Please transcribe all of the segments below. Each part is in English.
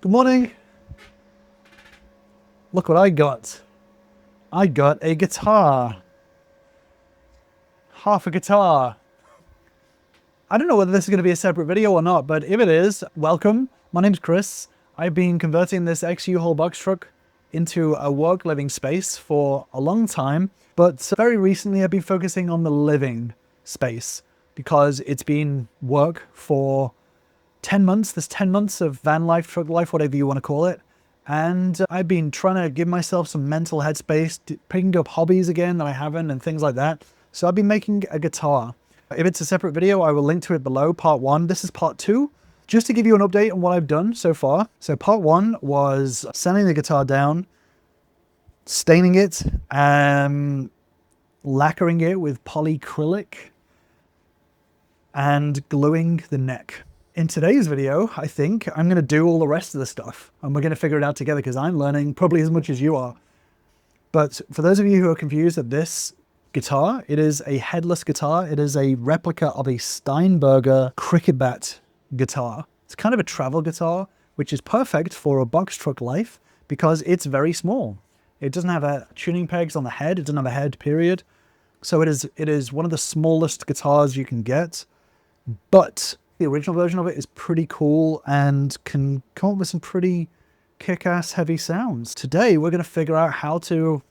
Good morning. Look what I got. I got a guitar. Half a guitar. I don't know whether this is going to be a separate video or not, but if it is, welcome. My name's Chris. I've been converting this ex-U-Haul box truck into a work living space for a long time, but very recently I've been focusing on the living space because it's been work for 10 months. There's 10 months of van life, truck life, whatever you want to call it. And I've been trying to give myself some mental headspace, picking up hobbies again that I haven't and things like that. So I've been making a guitar. If it's a separate video, I will link to it below, part 1. This is part 2, just to give you an update on what I've done so far. So part 1 was sanding the guitar down, staining it, lacquering it with polyacrylic, and gluing the neck. In today's video, I think I'm going to do all the rest of the stuff and we're going to figure it out together because I'm learning probably as much as you are. But for those of you who are confused at this guitar, it is a headless guitar. It is a replica of a Steinberger cricket bat guitar. It's kind of a travel guitar, which is perfect for a box truck life because it's very small. It doesn't have tuning pegs on the head. It doesn't have a head, period. So it is one of the smallest guitars you can get, but the original version of it is pretty cool and can come up with some pretty kick-ass heavy sounds. Today, we're going to figure out how to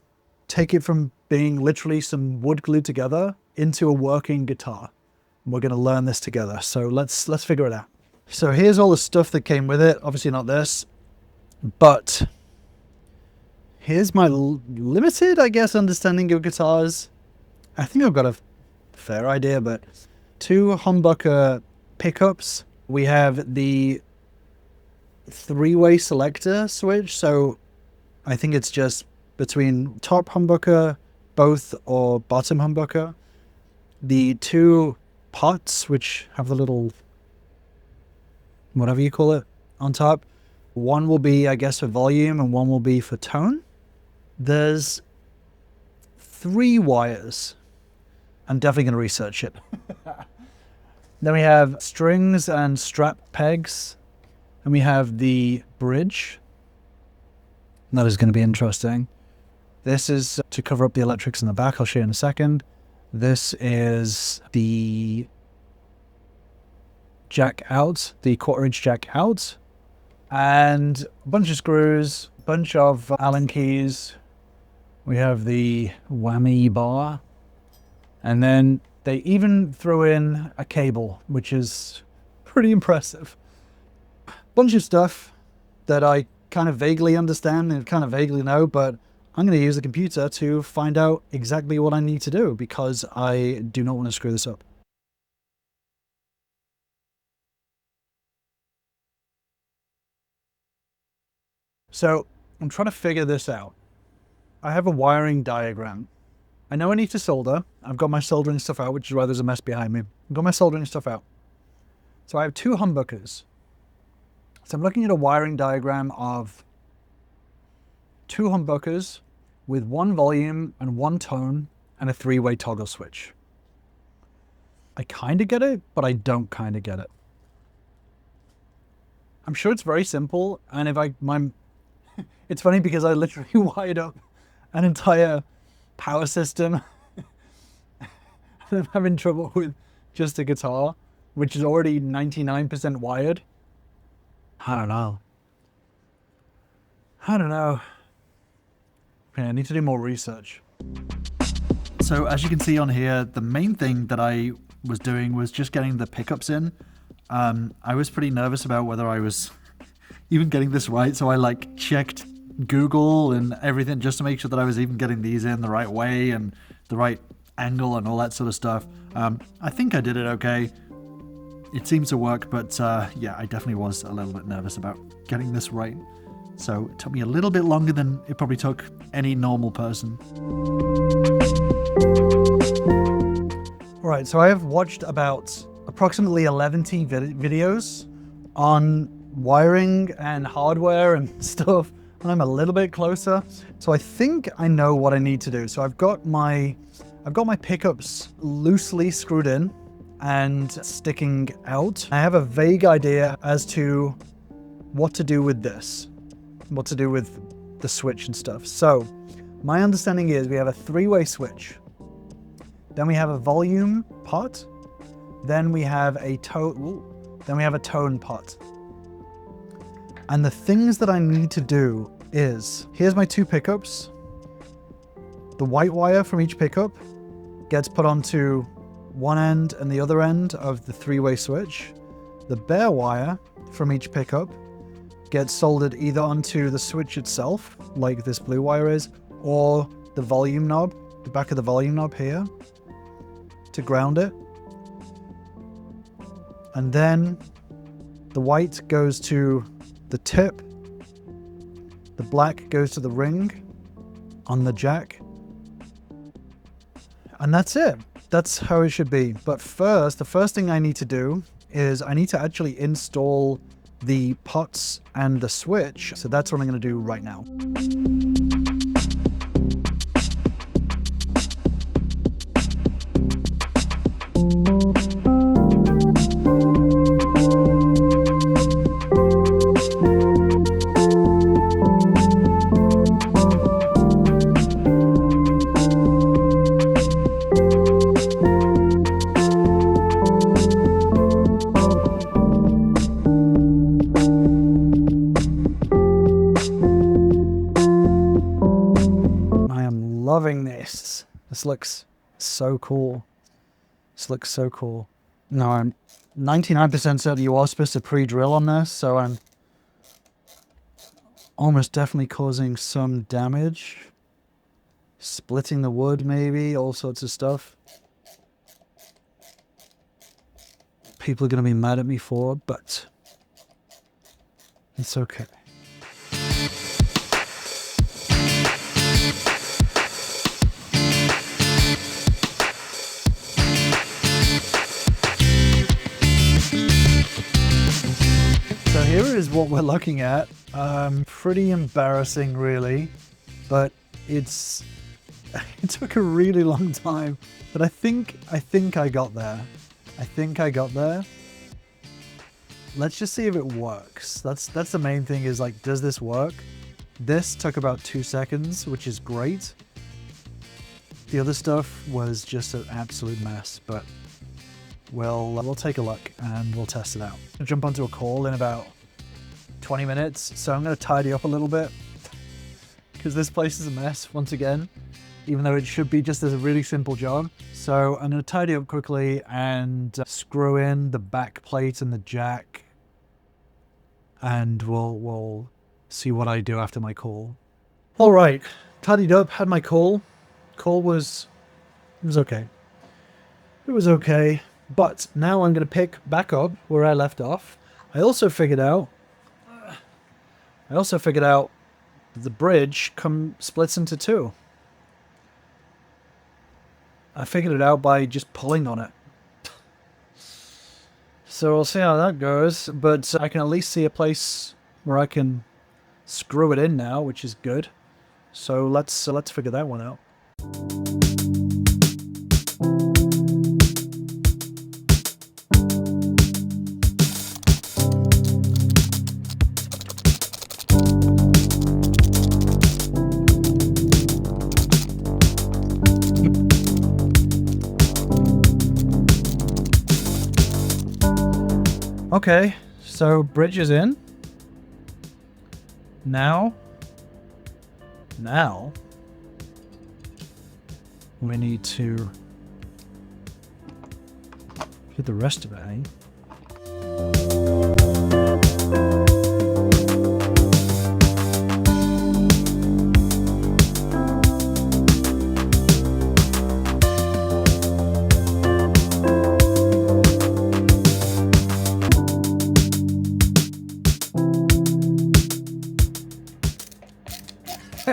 take it from being literally some wood glued together into a working guitar. And we're going to learn this together. So let's figure it out. So here's all the stuff that came with it. Obviously not this, but here's my limited, I guess, understanding of guitars. I think I've got a fair idea, but 2 humbucker pickups. We have the 3-way selector switch, so I think it's just between top humbucker, both, or bottom humbucker. The 2 pots, which have the little whatever you call it on top. One will be, I guess, for volume and one will be for tone. There's 3 wires. I'm definitely going to research it. Then we have strings and strap pegs. And we have the bridge. That is going to be interesting. This is to cover up the electrics in the back. I'll show you in a second. This is the jack out, the 1/4-inch jack out. And a bunch of screws, a bunch of Allen keys. We have the whammy bar. And then they even throw in a cable, which is pretty impressive. Bunch of stuff that I kind of vaguely understand and kind of vaguely know, but I'm going to use the computer to find out exactly what I need to do because I do not want to screw this up. So I'm trying to figure this out. I have a wiring diagram. I know I need to solder. I've got my soldering stuff out, which is why there's a mess behind me. I've got my soldering stuff out. So I have 2 humbuckers. So I'm looking at a wiring diagram of 2 humbuckers with 1 volume and 1 tone and a 3-way toggle switch. I kind of get it, but I don't kind of get it. I'm sure it's very simple. And if it's funny because I literally wired up an entire power system. I'm having trouble with just a guitar, which is already 99% wired. I don't know. Okay, I need to do more research. So as you can see on here, the main thing that I was doing was just getting the pickups in. I was pretty nervous about whether I was even getting this right, so I checked Google and everything just to make sure that I was even getting these in the right way and the right angle and all that sort of stuff. I think I did it okay. It seems to work, but yeah, I definitely was a little bit nervous about getting this right. So it took me a little bit longer than it probably took any normal person. All right, so I have watched about approximately 11 videos on wiring and hardware and stuff. And I'm a little bit closer. So I think I know what I need to do. So I've got my pickups loosely screwed in and sticking out. I have a vague idea as to what to do with this, what to do with the switch and stuff. So my understanding is we have a three-way switch, then we have a volume pot, then we have a tone pot. And the things that I need to do is, here's my two pickups. The white wire from each pickup gets put onto one end and the other end of the three-way switch. The bare wire from each pickup gets soldered either onto the switch itself, like this blue wire is, or the volume knob, the back of the volume knob here, to ground it. And then the white goes to the tip, the black goes to the ring on the jack, and that's it. That's how it should be. But first, the first thing I need to do is I need to actually install the pots and the switch. So that's what I'm going to do right now. Loving this. This looks so cool. This looks so cool. No, I'm 99% certain you are supposed to pre-drill on this, so I'm almost definitely causing some damage. Splitting the wood maybe, all sorts of stuff. People are going to be mad at me for it, but it's okay. So here is what we're looking at. Pretty embarrassing, really, but it took a really long time. But I think I got there. I think I got there. Let's just see if it works. That's the main thing, is like, does this work? This took about 2 seconds, which is great. The other stuff was just an absolute mess, but we'll take a look and we'll test it out. I'll jump onto a call in about 20 minutes, so I'm going to tidy up a little bit because this place is a mess once again, even though it should be just as a really simple job. So I'm going to tidy up quickly and screw in the back plate and the jack, and we'll see what I do after my call. All right, tidied up, had my call. Call was okay. It was okay. But now I'm going to pick back up where I left off. I also figured out that the bridge splits into two. I figured it out by just pulling on it. So we'll see how that goes, but I can at least see a place where I can screw it in now, which is good. So let's figure that one out. Okay, so bridge is in. Now we need to get the rest of it, eh?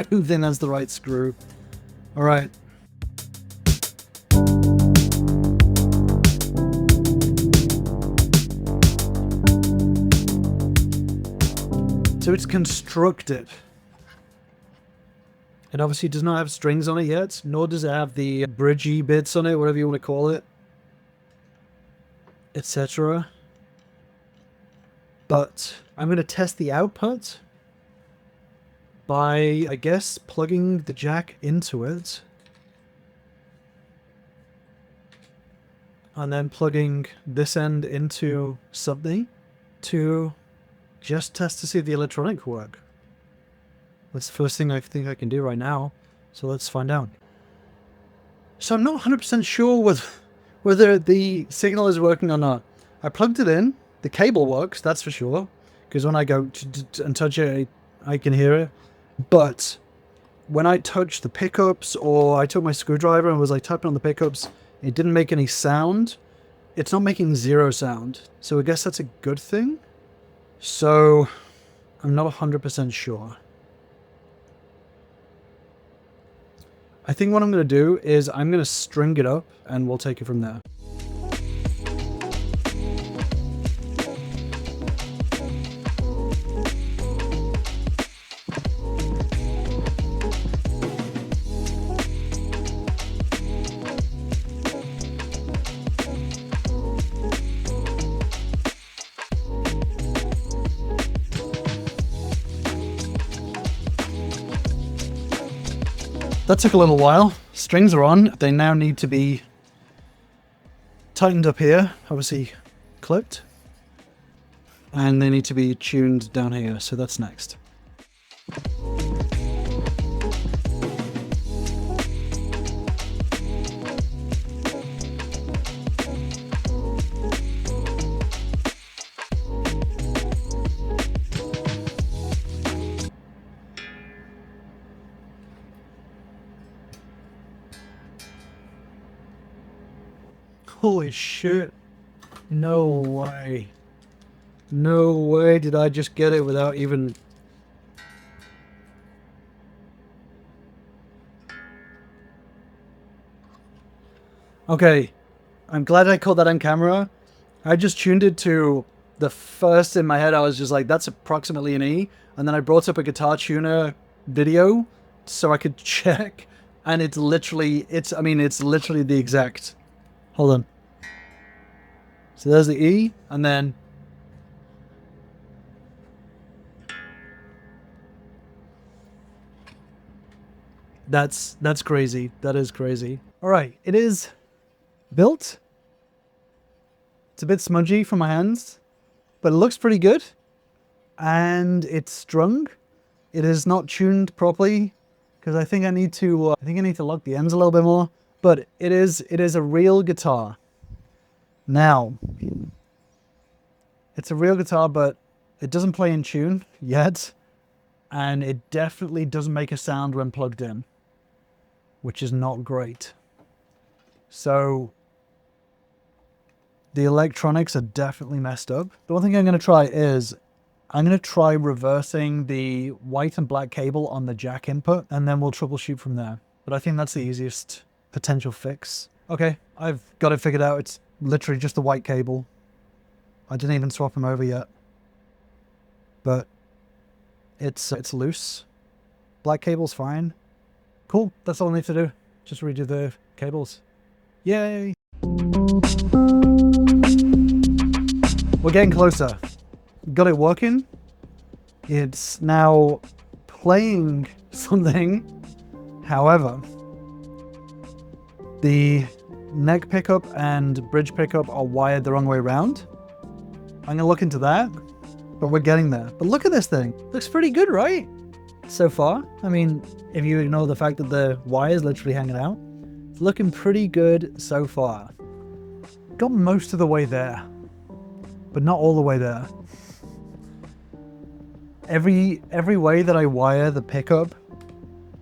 Who then has the right screw? All right. So it's constructed. It obviously does not have strings on it yet, nor does it have the bridgey bits on it, whatever you want to call it, etc. But I'm going to test the output by, I guess, plugging the jack into it. And then plugging this end into something to just test to see if the electronic work. That's the first thing I think I can do right now. So let's find out. So I'm not 100% sure whether the signal is working or not. I plugged it in. The cable works, that's for sure. Because when I go and touch it, I can hear it. But when I touched the pickups, or I took my screwdriver and was like tapping on the pickups, it didn't make any sound. It's not making zero sound. So I guess that's a good thing. So I'm not 100% sure. I think what I'm going to do is I'm going to string it up and we'll take it from there. That took a little while. Strings are on. They now need to be tightened up here, obviously clipped. And they need to be tuned down here, so that's next. Holy shit. No way. No way did I just get it without even... Okay. I'm glad I caught that on camera. I just tuned it to the first in my head. I was just like, that's approximately an E. And then I brought up a guitar tuner video so I could check. And it's literally, it's literally the exact... Hold on. So there's the E, and then that's crazy. That is crazy. All right, it is built. It's a bit smudgy from my hands, but it looks pretty good. And it's strung. It is not tuned properly because I think I need to lock the ends a little bit more. But it is a real guitar. Now, it's a real guitar, but it doesn't play in tune yet. And it definitely doesn't make a sound when plugged in, which is not great. So the electronics are definitely messed up. The one thing I'm going to try is I'm going to try reversing the white and black cable on the jack input, and then we'll troubleshoot from there. But I think that's the easiest potential fix. Okay, I've got it figured out. It's literally just the white cable. I didn't even swap them over yet. But it's loose. Black cable's fine. Cool, that's all I need to do. Just redo the cables. Yay! We're getting closer. Got it working. It's now playing something. However, the neck pickup and bridge pickup are wired the wrong way around. I'm gonna look into that, but we're getting there. But look at this thing. Looks pretty good, right? So far. I mean, if you ignore the fact that the wire is literally hanging out, it's looking pretty good so far. Got most of the way there, but not all the way there. Every way that I wire the pickup,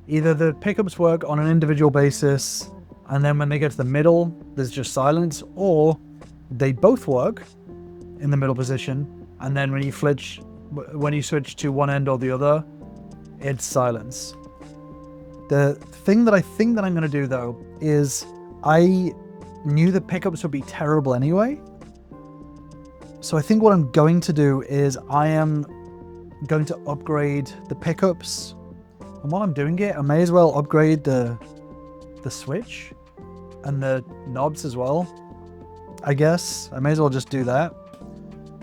either the pickups work on an individual basis, and then when they get to the middle, there's just silence, or they both work in the middle position, and then when you switch to one end or the other, it's silence. The thing that I think that I'm going to do, though, is I knew the pickups would be terrible anyway. So I think what I'm going to do is I am going to upgrade the pickups. And while I'm doing it, I may as well upgrade the switch and the knobs as well. I guess I may as well just do that.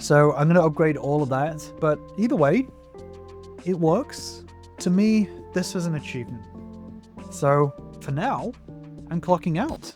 So I'm going to upgrade all of that, but either way, it works. To me, this was an achievement. So for now, I'm clocking out.